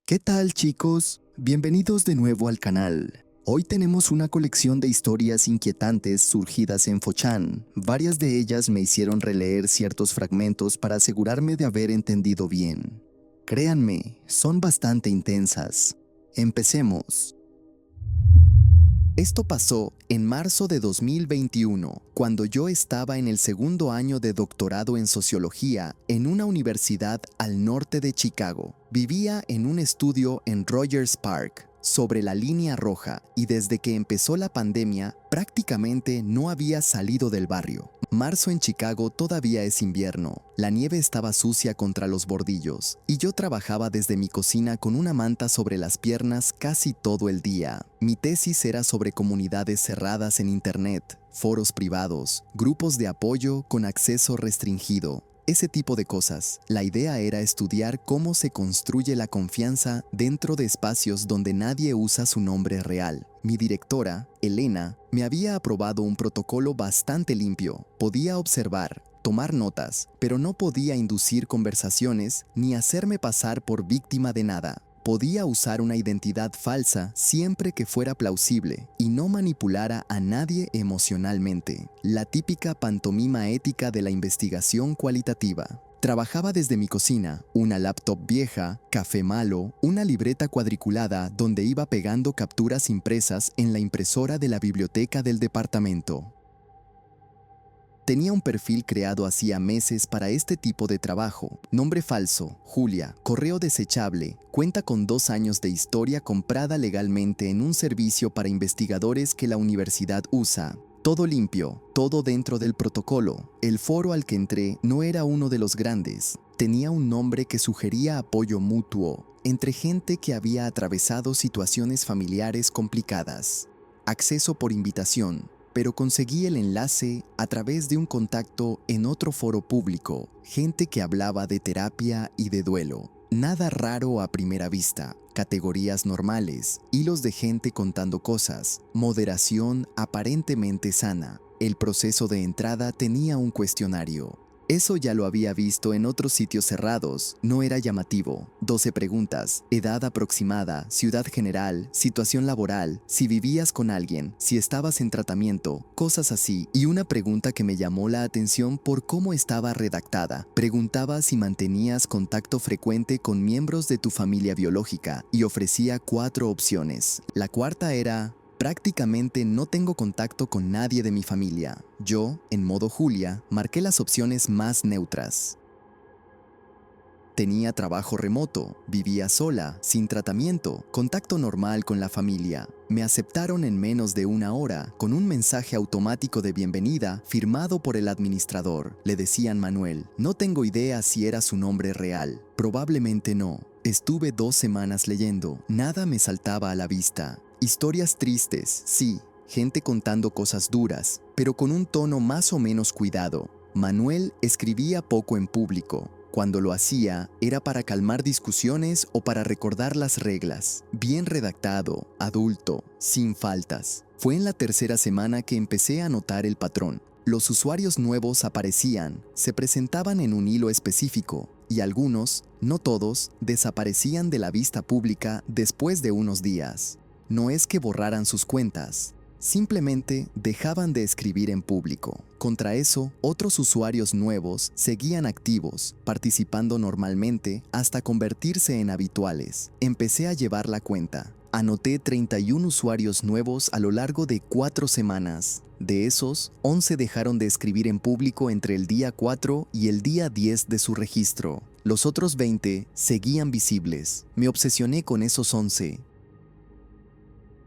¿Qué tal, chicos? Bienvenidos de nuevo al canal. Hoy tenemos una colección de historias inquietantes surgidas en 4chan. Varias de ellas me hicieron releer ciertos fragmentos para asegurarme de haber entendido bien. Créanme, son bastante intensas. Empecemos. Esto pasó en marzo de 2021, cuando yo estaba en el segundo año de doctorado en sociología en una universidad al norte de Chicago. Vivía en un estudio en Rogers Park, sobre la línea roja, y desde que empezó la pandemia prácticamente no había salido del barrio. Marzo en Chicago todavía es invierno, la nieve estaba sucia contra los bordillos, y yo trabajaba desde mi cocina con una manta sobre las piernas casi todo el día. Mi tesis era sobre comunidades cerradas en Internet, foros privados, grupos de apoyo con acceso restringido. Ese tipo de cosas. La idea era estudiar cómo se construye la confianza dentro de espacios donde nadie usa su nombre real. Mi directora, Elena, me había aprobado un protocolo bastante limpio. Podía observar, tomar notas, pero no podía inducir conversaciones ni hacerme pasar por víctima de nada. Podía usar una identidad falsa siempre que fuera plausible y no manipulara a nadie emocionalmente. La típica pantomima ética de la investigación cualitativa. Trabajaba desde mi cocina, una laptop vieja, café malo, una libreta cuadriculada donde iba pegando capturas impresas en la impresora de la biblioteca del departamento. Tenía un perfil creado hacía meses para este tipo de trabajo. Nombre falso, Julia, correo desechable, cuenta con 2 años de historia comprada legalmente en un servicio para investigadores que la universidad usa. Todo limpio, todo dentro del protocolo. El foro al que entré no era uno de los grandes. Tenía un nombre que sugería apoyo mutuo entre gente que había atravesado situaciones familiares complicadas. Acceso por invitación. Pero conseguí el enlace a través de un contacto en otro foro público, gente que hablaba de terapia y de duelo. Nada raro a primera vista, categorías normales, hilos de gente contando cosas, moderación aparentemente sana. El proceso de entrada tenía un cuestionario. Eso ya lo había visto en otros sitios cerrados, no era llamativo. 12 preguntas, edad aproximada, ciudad general, situación laboral, si vivías con alguien, si estabas en tratamiento, cosas así. Y una pregunta que me llamó la atención por cómo estaba redactada. Preguntaba si mantenías contacto frecuente con miembros de tu familia biológica y ofrecía 4 opciones. La cuarta era: prácticamente no tengo contacto con nadie de mi familia. Yo, en modo Julia, marqué las opciones más neutras. Tenía trabajo remoto, vivía sola, sin tratamiento, contacto normal con la familia. Me aceptaron en menos de 1 hora, con un mensaje automático de bienvenida firmado por el administrador. Le decían Manuel. No tengo idea si era su nombre real. Probablemente no. Estuve 2 semanas leyendo, nada me saltaba a la vista. Historias tristes, sí, gente contando cosas duras, pero con un tono más o menos cuidado. Manuel escribía poco en público. Cuando lo hacía, era para calmar discusiones o para recordar las reglas. Bien redactado, adulto, sin faltas. Fue en la 3ª semana que empecé a notar el patrón. Los usuarios nuevos aparecían, se presentaban en un hilo específico, y algunos, no todos, desaparecían de la vista pública después de unos días. No es que borraran sus cuentas, simplemente dejaban de escribir en público. Contra eso, otros usuarios nuevos seguían activos, participando normalmente hasta convertirse en habituales. Empecé a llevar la cuenta. Anoté 31 usuarios nuevos a lo largo de 4 semanas. De esos, 11 dejaron de escribir en público entre el día 4 y el día 10 de su registro. Los otros 20 seguían visibles. Me obsesioné con esos 11.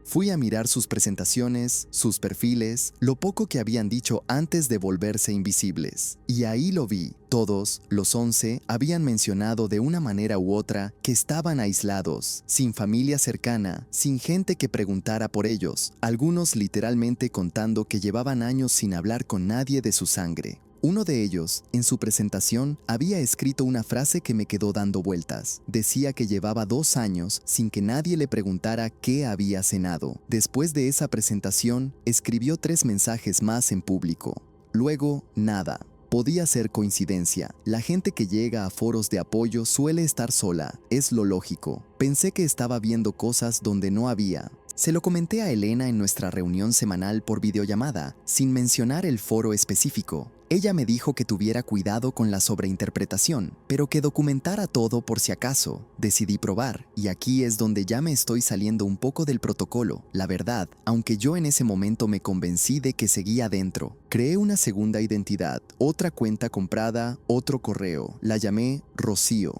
Fui a mirar sus presentaciones, sus perfiles, lo poco que habían dicho antes de volverse invisibles. Y ahí lo vi. Todos, los 11, habían mencionado de una manera u otra que estaban aislados, sin familia cercana, sin gente que preguntara por ellos, algunos literalmente contando que llevaban años sin hablar con nadie de su sangre. Uno de ellos, en su presentación, había escrito una frase que me quedó dando vueltas. Decía que llevaba 2 años sin que nadie le preguntara qué había cenado. Después de esa presentación, escribió 3 mensajes más en público. Luego, nada. Podía ser coincidencia. La gente que llega a foros de apoyo suele estar sola. Es lo lógico. Pensé que estaba viendo cosas donde no había. Se lo comenté a Elena en nuestra reunión semanal por videollamada, sin mencionar el foro específico. Ella me dijo que tuviera cuidado con la sobreinterpretación, pero que documentara todo por si acaso. Decidí probar, y aquí es donde ya me estoy saliendo un poco del protocolo. La verdad, aunque yo en ese momento me convencí de que seguía dentro. Creé una segunda identidad, otra cuenta comprada, otro correo. La llamé Rocío.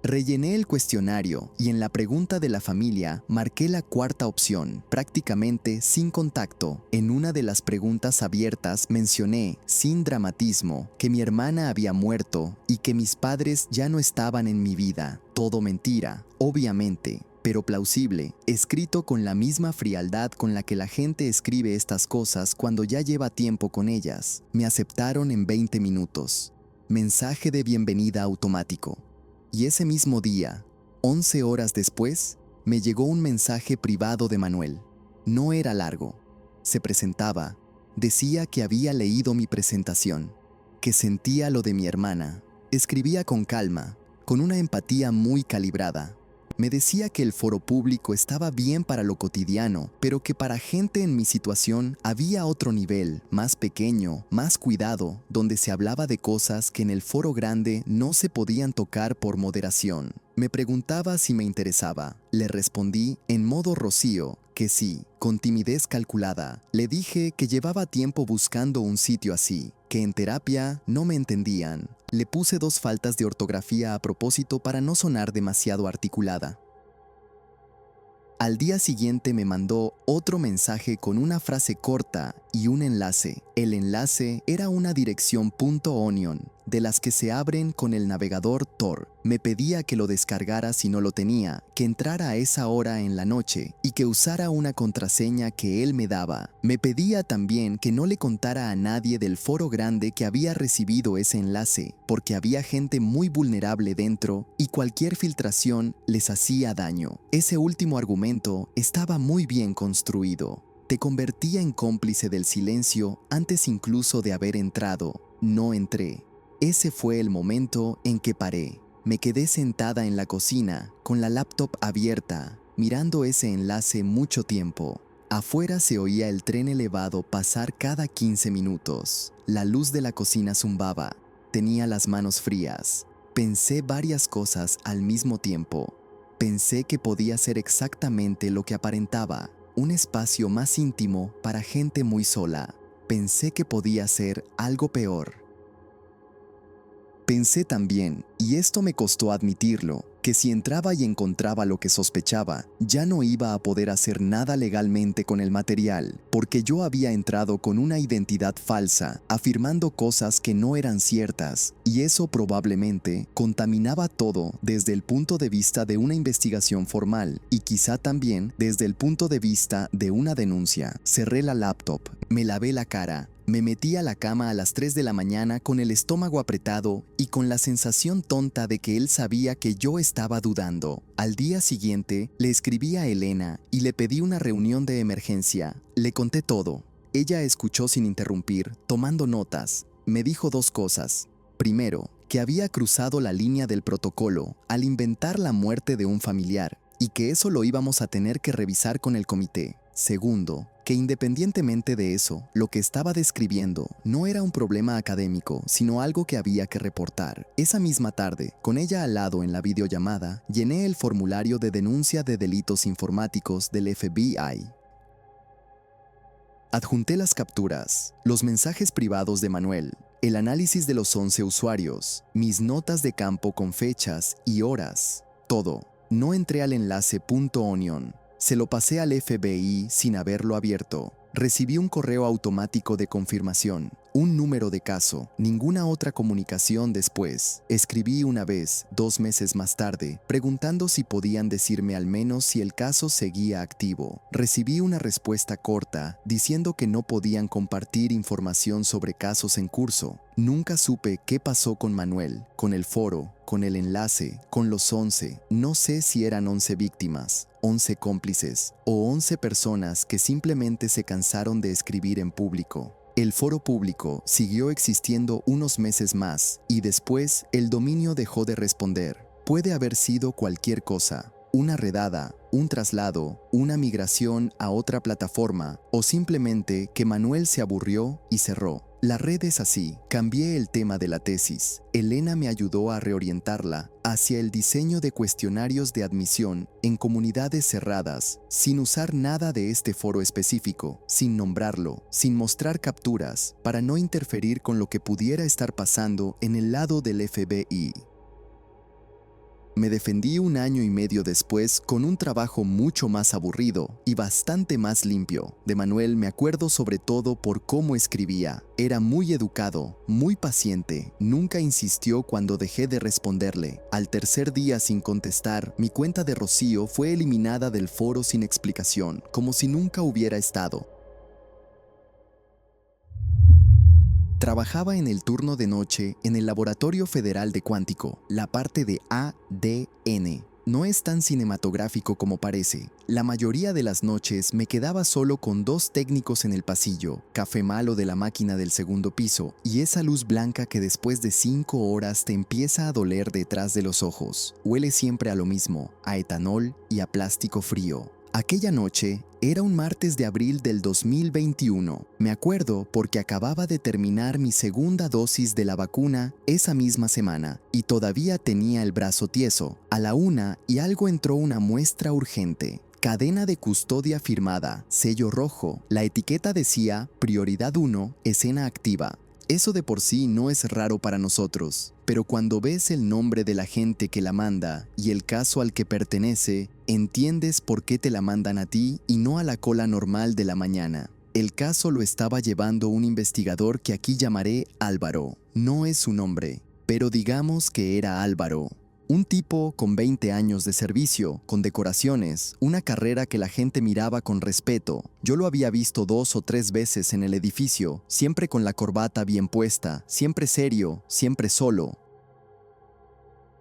Rellené el cuestionario y en la pregunta de la familia marqué la cuarta opción, prácticamente sin contacto. En una de las preguntas abiertas mencioné, sin dramatismo, que mi hermana había muerto y que mis padres ya no estaban en mi vida. Todo mentira, obviamente, pero plausible, escrito con la misma frialdad con la que la gente escribe estas cosas cuando ya lleva tiempo con ellas. Me aceptaron en 20 minutos. Mensaje de bienvenida automático. Y ese mismo día, 11 horas después, me llegó un mensaje privado de Manuel. No era largo. Se presentaba. Decía que había leído mi presentación, que sentía lo de mi hermana. Escribía con calma, con una empatía muy calibrada. Me decía que el foro público estaba bien para lo cotidiano, pero que para gente en mi situación había otro nivel, más pequeño, más cuidado, donde se hablaba de cosas que en el foro grande no se podían tocar por moderación. Me preguntaba si me interesaba. Le respondí en modo Rocío que sí, con timidez calculada. Le dije que llevaba tiempo buscando un sitio así, que en terapia no me entendían. Le puse 2 faltas de ortografía a propósito para no sonar demasiado articulada. Al día siguiente me mandó otro mensaje con una frase corta y un enlace. El enlace era una dirección .onion, de las que se abren con el navegador Tor. Me pedía que lo descargara si no lo tenía, que entrara a esa hora en la noche y que usara una contraseña que él me daba. Me pedía también que no le contara a nadie del foro grande que había recibido ese enlace, porque había gente muy vulnerable dentro y cualquier filtración les hacía daño. Ese último argumento estaba muy bien construido. Te convertía en cómplice del silencio antes incluso de haber entrado. No entré. Ese fue el momento en que paré. Me quedé sentada en la cocina, con la laptop abierta, mirando ese enlace mucho tiempo. Afuera se oía el tren elevado pasar cada 15 minutos. La luz de la cocina zumbaba. Tenía las manos frías. Pensé varias cosas al mismo tiempo. Pensé que podía ser exactamente lo que aparentaba. Un espacio más íntimo para gente muy sola. Pensé que podía ser algo peor. Pensé también, y esto me costó admitirlo, que si entraba y encontraba lo que sospechaba, ya no iba a poder hacer nada legalmente con el material, porque yo había entrado con una identidad falsa, afirmando cosas que no eran ciertas, y eso probablemente contaminaba todo desde el punto de vista de una investigación formal, y quizá también desde el punto de vista de una denuncia. Cerré la laptop, me lavé la cara. Me metí a la cama a las 3 de la mañana con el estómago apretado y con la sensación tonta de que él sabía que yo estaba dudando. Al día siguiente, le escribí a Elena y le pedí una reunión de emergencia. Le conté todo. Ella escuchó sin interrumpir, tomando notas. Me dijo 2 cosas. Primero, que había cruzado la línea del protocolo al inventar la muerte de un familiar y que eso lo íbamos a tener que revisar con el comité. Segundo, que independientemente de eso, lo que estaba describiendo no era un problema académico, sino algo que había que reportar. Esa misma tarde, con ella al lado en la videollamada, llené el formulario de denuncia de delitos informáticos del FBI. Adjunté las capturas, los mensajes privados de Manuel, el análisis de los 11 usuarios, mis notas de campo con fechas y horas, todo. No entré al enlace .onion. Se lo pasé al FBI sin haberlo abierto. Recibí un correo automático de confirmación, un número de caso, ninguna otra comunicación después. Escribí una vez, 2 meses más tarde, preguntando si podían decirme al menos si el caso seguía activo. Recibí una respuesta corta, diciendo que no podían compartir información sobre casos en curso. Nunca supe qué pasó con Manuel, con el foro, con el enlace, con los 11. No sé si eran 11 víctimas, 11 cómplices o 11 personas que simplemente se cansaron de escribir en público. El foro público siguió existiendo unos meses más y después el dominio dejó de responder. Puede haber sido cualquier cosa, una redada, un traslado, una migración a otra plataforma o simplemente que Manuel se aburrió y cerró. La red es así. Cambié el tema de la tesis. Elena me ayudó a reorientarla hacia el diseño de cuestionarios de admisión en comunidades cerradas, sin usar nada de este foro específico, sin nombrarlo, sin mostrar capturas, para no interferir con lo que pudiera estar pasando en el lado del FBI. Me defendí 1 año y medio después con un trabajo mucho más aburrido y bastante más limpio. De Manuel me acuerdo sobre todo por cómo escribía. Era muy educado, muy paciente, nunca insistió cuando dejé de responderle. Al tercer día sin contestar, mi cuenta de Rocío fue eliminada del foro sin explicación, como si nunca hubiera estado. Trabajaba en el turno de noche en el Laboratorio Federal de Cuántico, la parte de ADN. No es tan cinematográfico como parece. La mayoría de las noches me quedaba solo con 2 técnicos en el pasillo, café malo de la máquina del segundo piso y esa luz blanca que después de 5 horas te empieza a doler detrás de los ojos. Huele siempre a lo mismo, a etanol y a plástico frío. Aquella noche era un martes de abril del 2021. Me acuerdo porque acababa de terminar mi segunda dosis de la vacuna esa misma semana y todavía tenía el brazo tieso. A la 1 y algo entró una muestra urgente. Cadena de custodia firmada, sello rojo. La etiqueta decía Prioridad 1, escena activa. Eso de por sí no es raro para nosotros, pero cuando ves el nombre de la gente que la manda y el caso al que pertenece, entiendes por qué te la mandan a ti y no a la cola normal de la mañana. El caso lo estaba llevando un investigador que aquí llamaré Álvaro. No es su nombre, pero digamos que era Álvaro. Un tipo con 20 años de servicio, con decoraciones, una carrera que la gente miraba con respeto. Yo lo había visto 2 o 3 veces en el edificio, siempre con la corbata bien puesta, siempre serio, siempre solo.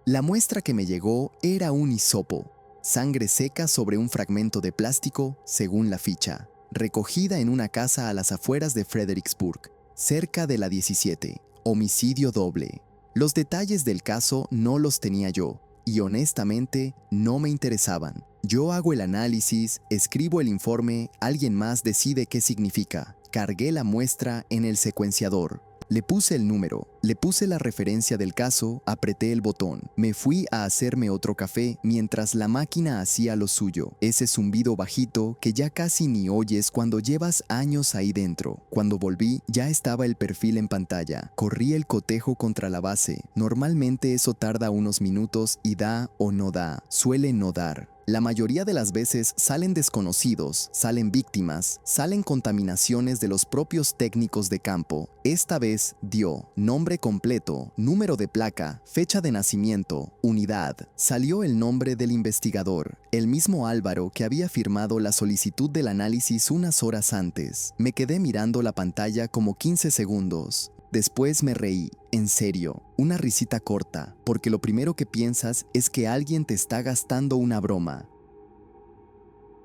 La muestra que me llegó era un hisopo, sangre seca sobre un fragmento de plástico, según la ficha, recogida en una casa a las afueras de Fredericksburg, cerca de la 17, homicidio doble. Los detalles del caso no los tenía yo, y honestamente no me interesaban. Yo hago el análisis, escribo el informe, alguien más decide qué significa. Cargué la muestra en el secuenciador. Le puse el número, le puse la referencia del caso, apreté el botón. Me fui a hacerme otro café mientras la máquina hacía lo suyo. Ese zumbido bajito que ya casi ni oyes cuando llevas años ahí dentro. Cuando volví, ya estaba el perfil en pantalla. Corrí el cotejo contra la base. Normalmente eso tarda unos minutos y da o no da. Suele no dar. La mayoría de las veces salen desconocidos, salen víctimas, salen contaminaciones de los propios técnicos de campo. Esta vez dio nombre completo, número de placa, fecha de nacimiento, unidad. Salió el nombre del investigador, el mismo Álvaro que había firmado la solicitud del análisis unas horas antes. Me quedé mirando la pantalla como 15 segundos. Después me reí, en serio, una risita corta, porque lo primero que piensas es que alguien te está gastando una broma.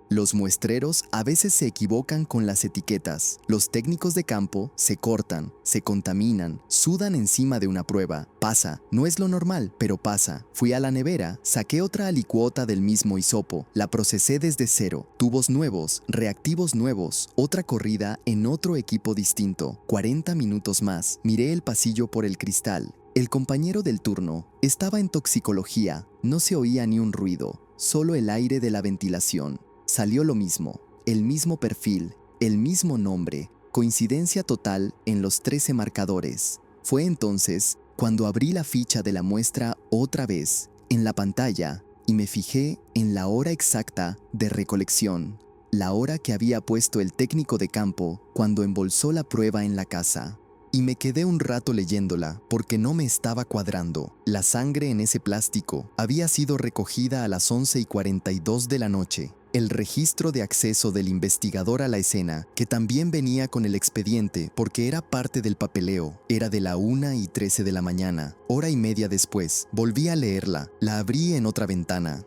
Los muestreros a veces se equivocan con las etiquetas. Los técnicos de campo se cortan, se contaminan, sudan encima de una prueba. Pasa, no es lo normal, pero pasa. Fui a la nevera, saqué otra alicuota del mismo hisopo, la procesé desde cero, tubos nuevos, reactivos nuevos, otra corrida en otro equipo distinto, 40 minutos más. Miré el pasillo por el cristal. El compañero del turno estaba en toxicología, no se oía ni un ruido, solo el aire de la ventilación. Salió lo mismo, el mismo perfil, el mismo nombre, coincidencia total en los 13 marcadores. Fue entonces cuando abrí la ficha de la muestra otra vez en la pantalla y me fijé en la hora exacta de recolección, la hora que había puesto el técnico de campo cuando embolsó la prueba en la casa. Y me quedé un rato leyéndola porque no me estaba cuadrando. La sangre en ese plástico había sido recogida a las 11:42 de la noche. El registro de acceso del investigador a la escena, que también venía con el expediente porque era parte del papeleo, era de la 1:13 de la mañana. Hora y media después, volví a leerla. La abrí en otra ventana.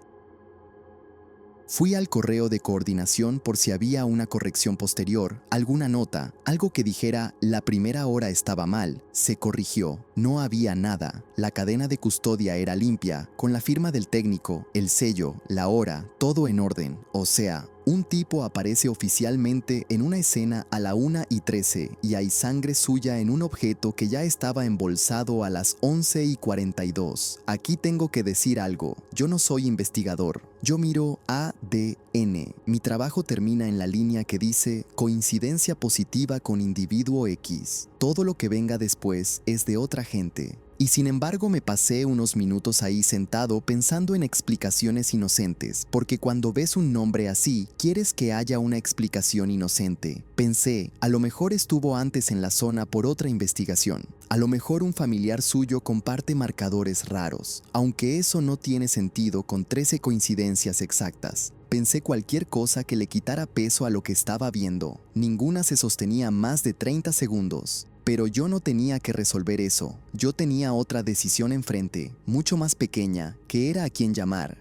Fui al correo de coordinación por si había una corrección posterior, alguna nota, algo que dijera la primera hora estaba mal. Se corrigió, no había nada. La cadena de custodia era limpia, con la firma del técnico, el sello, la hora, todo en orden. O sea, un tipo aparece oficialmente en una escena a la 1:13 y hay sangre suya en un objeto que ya estaba embolsado a las 11:42. Aquí tengo que decir algo, yo no soy investigador, yo miro ADN. Mi trabajo termina en la línea que dice coincidencia positiva con individuo X. Todo lo que venga después es de otra gente. Y sin embargo me pasé unos minutos ahí sentado pensando en explicaciones inocentes, porque cuando ves un nombre así, quieres que haya una explicación inocente. Pensé, a lo mejor estuvo antes en la zona por otra investigación. A lo mejor un familiar suyo comparte marcadores raros, aunque eso no tiene sentido con 13 coincidencias exactas. Pensé cualquier cosa que le quitara peso a lo que estaba viendo. Ninguna se sostenía más de 30 segundos. Pero yo no tenía que resolver eso. Yo tenía otra decisión enfrente, mucho más pequeña, que era a quién llamar.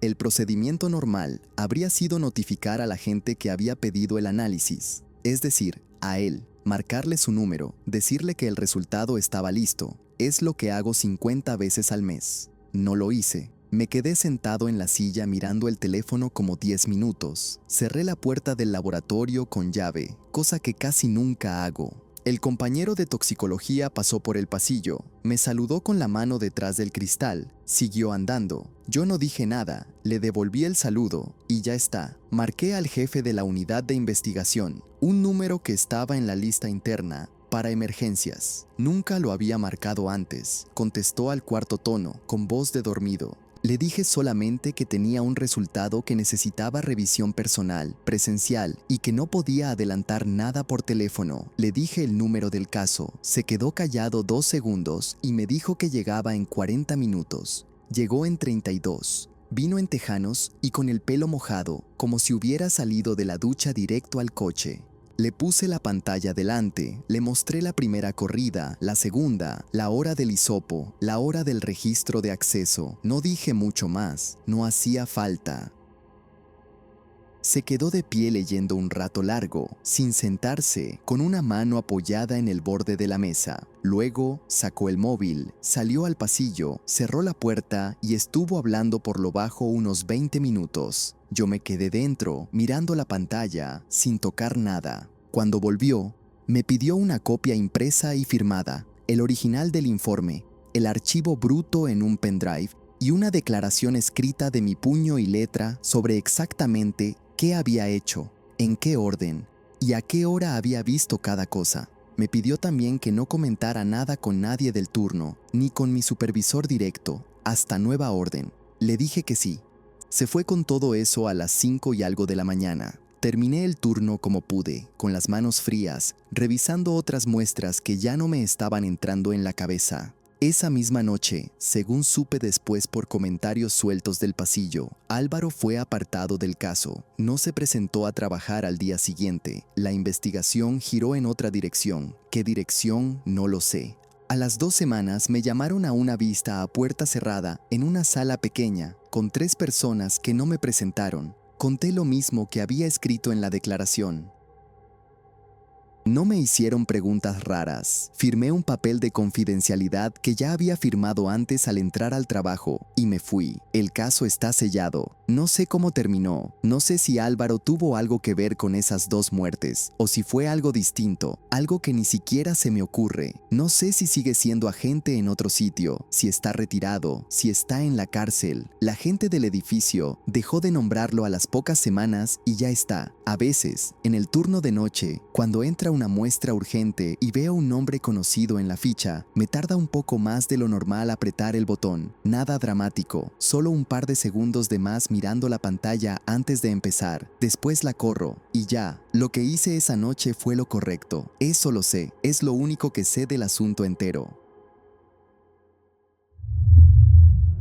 El procedimiento normal habría sido notificar a la gente que había pedido el análisis, es decir, a él, marcarle su número, decirle que el resultado estaba listo. Es lo que hago 50 veces al mes. No lo hice. Me quedé sentado en la silla mirando el teléfono como 10 minutos. Cerré la puerta del laboratorio con llave, cosa que casi nunca hago. El compañero de toxicología pasó por el pasillo, me saludó con la mano detrás del cristal, siguió andando. Yo no dije nada, le devolví el saludo y ya está. Marqué al jefe de la unidad de investigación, un número que estaba en la lista interna, para emergencias. Nunca lo había marcado antes, contestó al cuarto tono, con voz de dormido. Le dije solamente que tenía un resultado que necesitaba revisión personal, presencial, y que no podía adelantar nada por teléfono. Le dije el número del caso, se quedó callado 2 segundos y me dijo que llegaba en 40 minutos. Llegó en 32. Vino en tejanos y con el pelo mojado, como si hubiera salido de la ducha directo al coche. Le puse la pantalla delante, le mostré la primera corrida, la segunda, la hora del hisopo, la hora del registro de acceso. No dije mucho más, no hacía falta. Se quedó de pie leyendo un rato largo, sin sentarse, con una mano apoyada en el borde de la mesa. Luego sacó el móvil, salió al pasillo, cerró la puerta y estuvo hablando por lo bajo unos 20 minutos. Yo me quedé dentro, mirando la pantalla, sin tocar nada. Cuando volvió, me pidió una copia impresa y firmada, el original del informe, el archivo bruto en un pendrive y una declaración escrita de mi puño y letra sobre exactamente qué había hecho, en qué orden y a qué hora había visto cada cosa. Me pidió también que no comentara nada con nadie del turno, ni con mi supervisor directo, hasta nueva orden. Le dije que sí. Se fue con todo eso a las 5 y algo de la mañana. Terminé el turno como pude, con las manos frías, revisando otras muestras que ya no me estaban entrando en la cabeza. Esa misma noche, según supe después por comentarios sueltos del pasillo, Álvaro fue apartado del caso. No se presentó a trabajar al día siguiente. La investigación giró en otra dirección. ¿Qué dirección? No lo sé. A las 2 semanas me llamaron a una vista a puerta cerrada en una sala pequeña, con 3 personas que no me presentaron. Conté lo mismo que había escrito en la declaración. No me hicieron preguntas raras. Firmé un papel de confidencialidad que ya había firmado antes al entrar al trabajo y me fui. El caso está sellado. No sé cómo terminó. No sé si Álvaro tuvo algo que ver con esas 2 muertes o si fue algo distinto, algo que ni siquiera se me ocurre. No sé si sigue siendo agente en otro sitio, si está retirado, si está en la cárcel. La gente del edificio dejó de nombrarlo a las pocas semanas y ya está. A veces, en el turno de noche, cuando entra una muestra urgente y veo un nombre conocido en la ficha, me tarda un poco más de lo normal apretar el botón. Nada dramático, solo un par de segundos de más mirando la pantalla antes de empezar. Después la corro y ya, lo que hice esa noche fue lo correcto. Eso lo sé, es lo único que sé del asunto entero.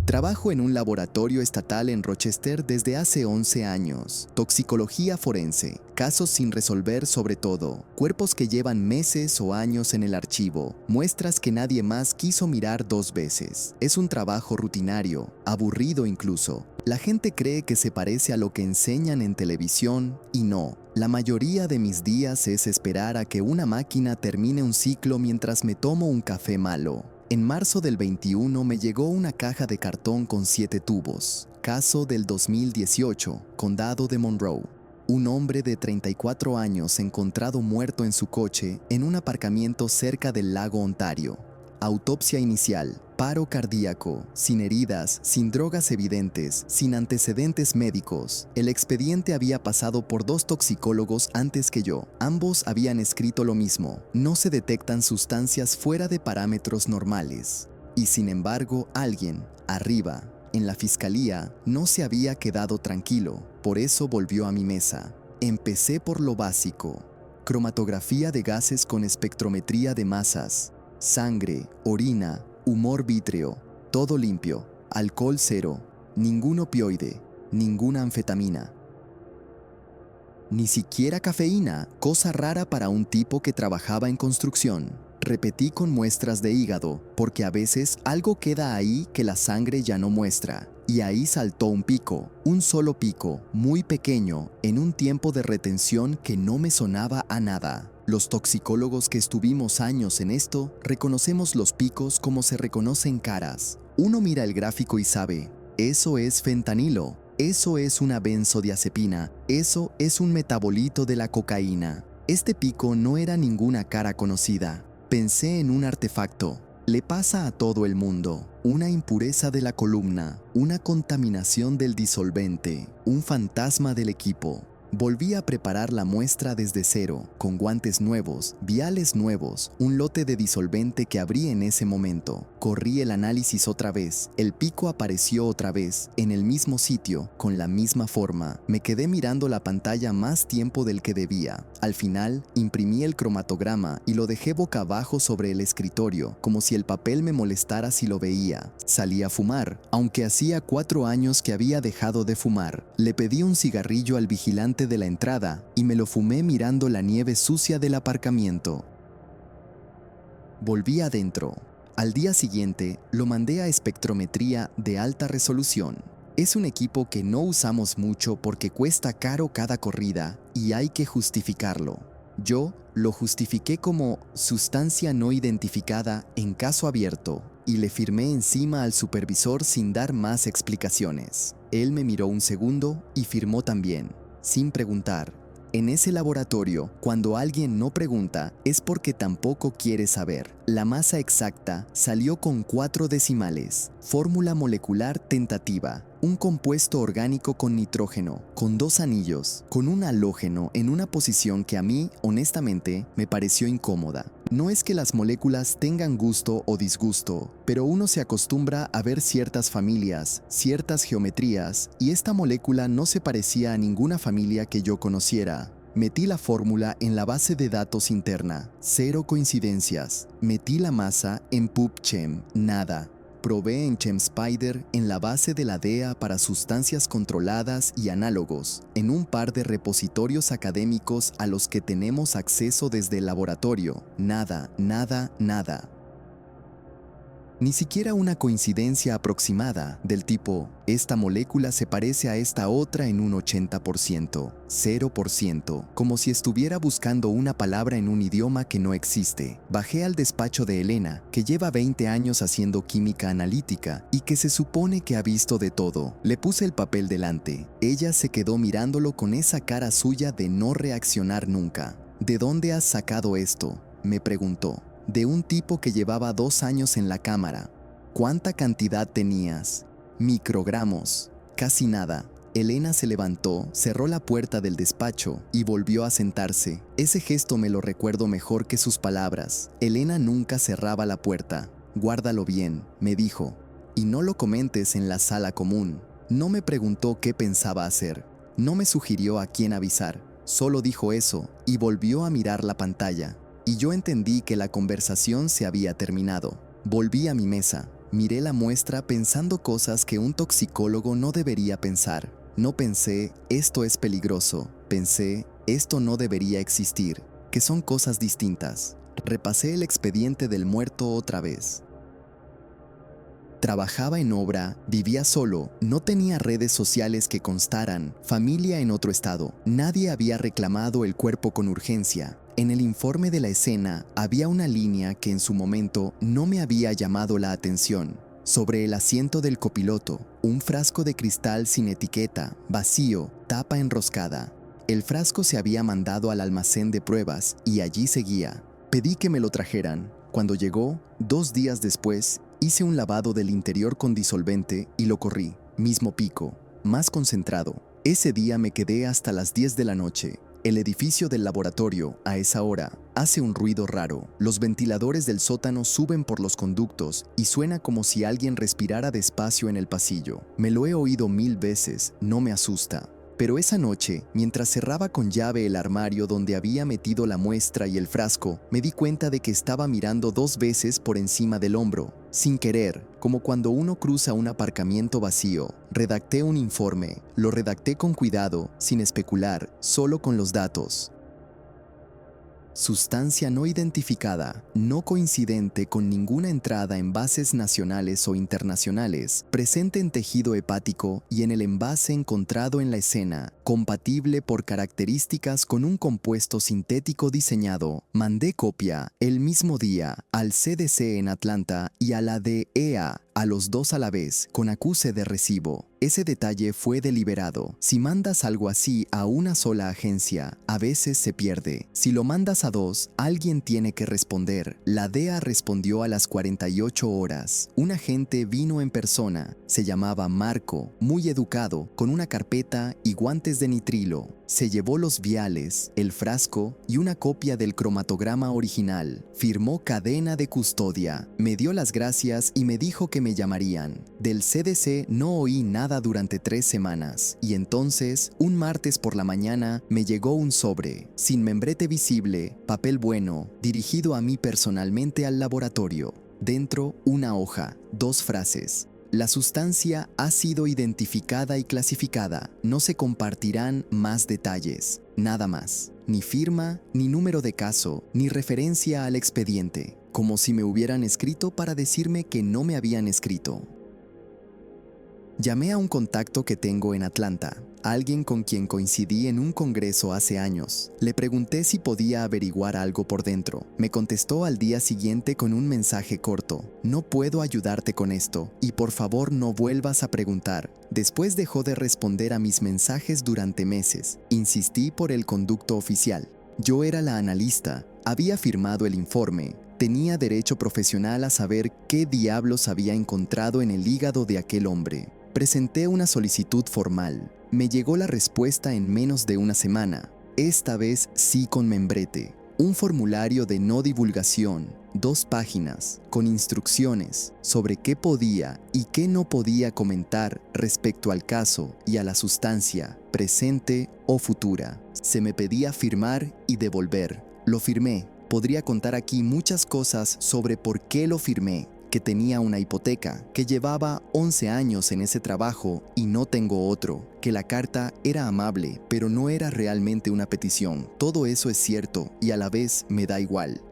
Trabajo en un laboratorio estatal en Rochester desde hace 11 años. Toxicología forense, casos sin resolver sobre todo, cuerpos que llevan meses o años en el archivo, muestras que nadie más quiso mirar 2 veces. Es un trabajo rutinario, aburrido incluso, La gente cree que se parece a lo que enseñan en televisión y no. La mayoría de mis días es esperar a que una máquina termine un ciclo mientras me tomo un café malo. En marzo del 21 me llegó una caja de cartón con 7 tubos. Caso del 2018, Condado de Monroe. Un hombre de 34 años encontrado muerto en su coche en un aparcamiento cerca del lago Ontario. Autopsia inicial. Paro cardíaco, sin heridas, sin drogas evidentes, sin antecedentes médicos. El expediente había pasado por 2 toxicólogos antes que yo. Ambos habían escrito lo mismo. No se detectan sustancias fuera de parámetros normales. Y sin embargo, alguien, arriba, en la fiscalía, no se había quedado tranquilo. Por eso volvió a mi mesa. Empecé por lo básico. Cromatografía de gases con espectrometría de masas. Sangre, orina, humor vítreo, todo limpio, alcohol cero, ningún opioide, ninguna anfetamina. Ni siquiera cafeína, cosa rara para un tipo que trabajaba en construcción. Repetí con muestras de hígado, porque a veces algo queda ahí que la sangre ya no muestra. Y ahí saltó un pico, un solo pico, muy pequeño, en un tiempo de retención que no me sonaba a nada. Los toxicólogos que estuvimos años en esto, reconocemos los picos como se reconocen caras. Uno mira el gráfico y sabe, eso es fentanilo, eso es una benzodiazepina, eso es un metabolito de la cocaína. Este pico no era ninguna cara conocida. Pensé en un artefacto. Le pasa a todo el mundo. Una impureza de la columna, una contaminación del disolvente, un fantasma del equipo. Volví a preparar la muestra desde cero, con guantes nuevos, viales nuevos, un lote de disolvente que abrí en ese momento. Corrí el análisis otra vez, el pico apareció otra vez, en el mismo sitio, con la misma forma. Me quedé mirando la pantalla más tiempo del que debía. Al final, imprimí el cromatograma y lo dejé boca abajo sobre el escritorio, como si el papel me molestara si lo veía. Salí a fumar, aunque hacía 4 años que había dejado de fumar. Le pedí un cigarrillo al vigilante de la entrada y me lo fumé mirando la nieve sucia del aparcamiento. Volví adentro. Al día siguiente lo mandé a espectrometría de alta resolución. Es un equipo que no usamos mucho porque cuesta caro cada corrida y hay que justificarlo. Yo lo justifiqué como sustancia no identificada en caso abierto y le firmé encima al supervisor sin dar más explicaciones. Él me miró un segundo y firmó también, sin preguntar. En ese laboratorio, cuando alguien no pregunta, es porque tampoco quiere saber. La masa exacta salió con 4 decimales. Fórmula molecular tentativa. Un compuesto orgánico con nitrógeno, con 2 anillos, con un halógeno en una posición que a mí, honestamente, me pareció incómoda. No es que las moléculas tengan gusto o disgusto, pero uno se acostumbra a ver ciertas familias, ciertas geometrías, y esta molécula no se parecía a ninguna familia que yo conociera. Metí la fórmula en la base de datos interna, 0 coincidencias. Metí la masa en PubChem, nada. Probé en ChemSpider en la base de la DEA para sustancias controladas y análogos, en un par de repositorios académicos a los que tenemos acceso desde el laboratorio. Nada, nada, nada. Ni siquiera una coincidencia aproximada del tipo, esta molécula se parece a esta otra en un 80%, 0%, como si estuviera buscando una palabra en un idioma que no existe. Bajé al despacho de Elena, que lleva 20 años haciendo química analítica y que se supone que ha visto de todo. Le puse el papel delante. Ella se quedó mirándolo con esa cara suya de no reaccionar nunca. ¿De dónde has sacado esto?, me preguntó. De un tipo que llevaba 2 años en la cámara. ¿Cuánta cantidad tenías? Microgramos. Casi nada. Elena se levantó, cerró la puerta del despacho y volvió a sentarse. Ese gesto me lo recuerdo mejor que sus palabras. Elena nunca cerraba la puerta. Guárdalo bien, me dijo. Y no lo comentes en la sala común. No me preguntó qué pensaba hacer. No me sugirió a quién avisar. Solo dijo eso y volvió a mirar la pantalla. Y yo entendí que la conversación se había terminado. Volví a mi mesa. Miré la muestra pensando cosas que un toxicólogo no debería pensar. No pensé, esto es peligroso. Pensé, esto no debería existir, que son cosas distintas. Repasé el expediente del muerto otra vez. Trabajaba en obra, vivía solo, no tenía redes sociales que constaran, familia en otro estado. Nadie había reclamado el cuerpo con urgencia. En el informe de la escena había una línea que en su momento no me había llamado la atención. Sobre el asiento del copiloto, un frasco de cristal sin etiqueta, vacío, tapa enroscada. El frasco se había mandado al almacén de pruebas y allí seguía. Pedí que me lo trajeran. Cuando llegó, 2 días después, hice un lavado del interior con disolvente y lo corrí. Mismo pico, más concentrado. Ese día me quedé hasta las 10 de la noche. El edificio del laboratorio, a esa hora, hace un ruido raro. Los ventiladores del sótano suben por los conductos y suena como si alguien respirara despacio en el pasillo. Me lo he oído 1000 veces, no me asusta. Pero esa noche, mientras cerraba con llave el armario donde había metido la muestra y el frasco, me di cuenta de que estaba mirando 2 veces por encima del hombro. Sin querer, como cuando uno cruza un aparcamiento vacío, redacté un informe. Lo redacté con cuidado, sin especular, solo con los datos. Sustancia no identificada, no coincidente con ninguna entrada en bases nacionales o internacionales, presente en tejido hepático y en el envase encontrado en la escena, compatible por características con un compuesto sintético diseñado. Mandé copia el mismo día al CDC en Atlanta y a la DEA, a los 2 a la vez, con acuse de recibo. Ese detalle fue deliberado. Si mandas algo así a una sola agencia, a veces se pierde. Si lo mandas a 2, alguien tiene que responder. La DEA respondió a las 48 horas. Un agente vino en persona. Se llamaba Marco, muy educado, con una carpeta y guantes de nitrilo. Se llevó los viales, el frasco y una copia del cromatograma original. Firmó cadena de custodia. Me dio las gracias y me dijo que me llamarían. Del CDC no oí nada durante 3 semanas. Y entonces, un martes por la mañana, me llegó un sobre, sin membrete visible, papel bueno, dirigido a mí personalmente al laboratorio. Dentro, una hoja, 2 frases. La sustancia ha sido identificada y clasificada. No se compartirán más detalles. Nada más. Ni firma, ni número de caso, ni referencia al expediente. Como si me hubieran escrito para decirme que no me habían escrito. Llamé a un contacto que tengo en Atlanta, alguien con quien coincidí en un congreso hace años. Le pregunté si podía averiguar algo por dentro. Me contestó al día siguiente con un mensaje corto: no puedo ayudarte con esto, y por favor no vuelvas a preguntar. Después dejó de responder a mis mensajes durante meses. Insistí por el conducto oficial. Yo era la analista, había firmado el informe. Tenía derecho profesional a saber qué diablos había encontrado en el hígado de aquel hombre. Presenté una solicitud formal. Me llegó la respuesta en menos de una semana. Esta vez sí con membrete. Un formulario de no divulgación, 2 páginas, con instrucciones sobre qué podía y qué no podía comentar respecto al caso y a la sustancia, presente o futura. Se me pedía firmar y devolver. Lo firmé. Podría contar aquí muchas cosas sobre por qué lo firmé. Que tenía una hipoteca, que llevaba 11 años en ese trabajo y no tengo otro, que la carta era amable, pero no era realmente una petición. Todo eso es cierto y a la vez me da igual.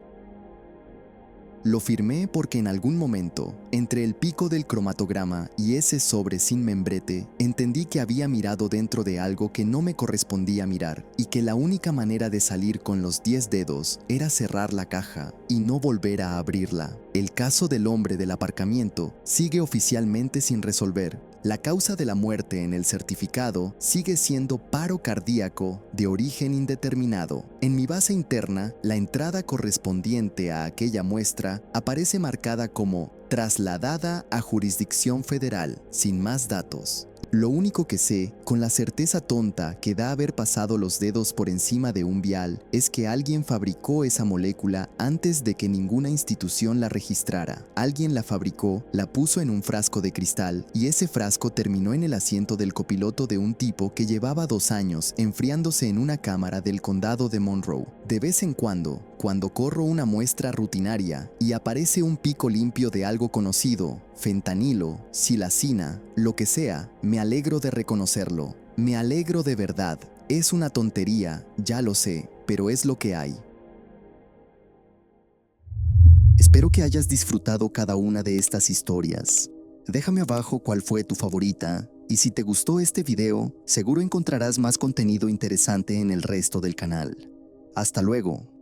Lo firmé porque en algún momento, entre el pico del cromatograma y ese sobre sin membrete, entendí que había mirado dentro de algo que no me correspondía mirar y que la única manera de salir con los 10 dedos era cerrar la caja y no volver a abrirla. El caso del hombre del aparcamiento sigue oficialmente sin resolver. La causa de la muerte en el certificado sigue siendo paro cardíaco de origen indeterminado. En mi base interna, la entrada correspondiente a aquella muestra aparece marcada como trasladada a jurisdicción federal, sin más datos. Lo único que sé, con la certeza tonta que da haber pasado los dedos por encima de un vial, es que alguien fabricó esa molécula antes de que ninguna institución la registrara. Alguien la fabricó, la puso en un frasco de cristal, y ese frasco terminó en el asiento del copiloto de un tipo que llevaba 2 años enfriándose en una cámara del condado de Monroe. De vez en cuando corro una muestra rutinaria y aparece un pico limpio de algo conocido, fentanilo, silacina, lo que sea, me alegro de reconocerlo. Me alegro de verdad. Es una tontería, ya lo sé, pero es lo que hay. Espero que hayas disfrutado cada una de estas historias. Déjame abajo cuál fue tu favorita, y si te gustó este video, seguro encontrarás más contenido interesante en el resto del canal. Hasta luego.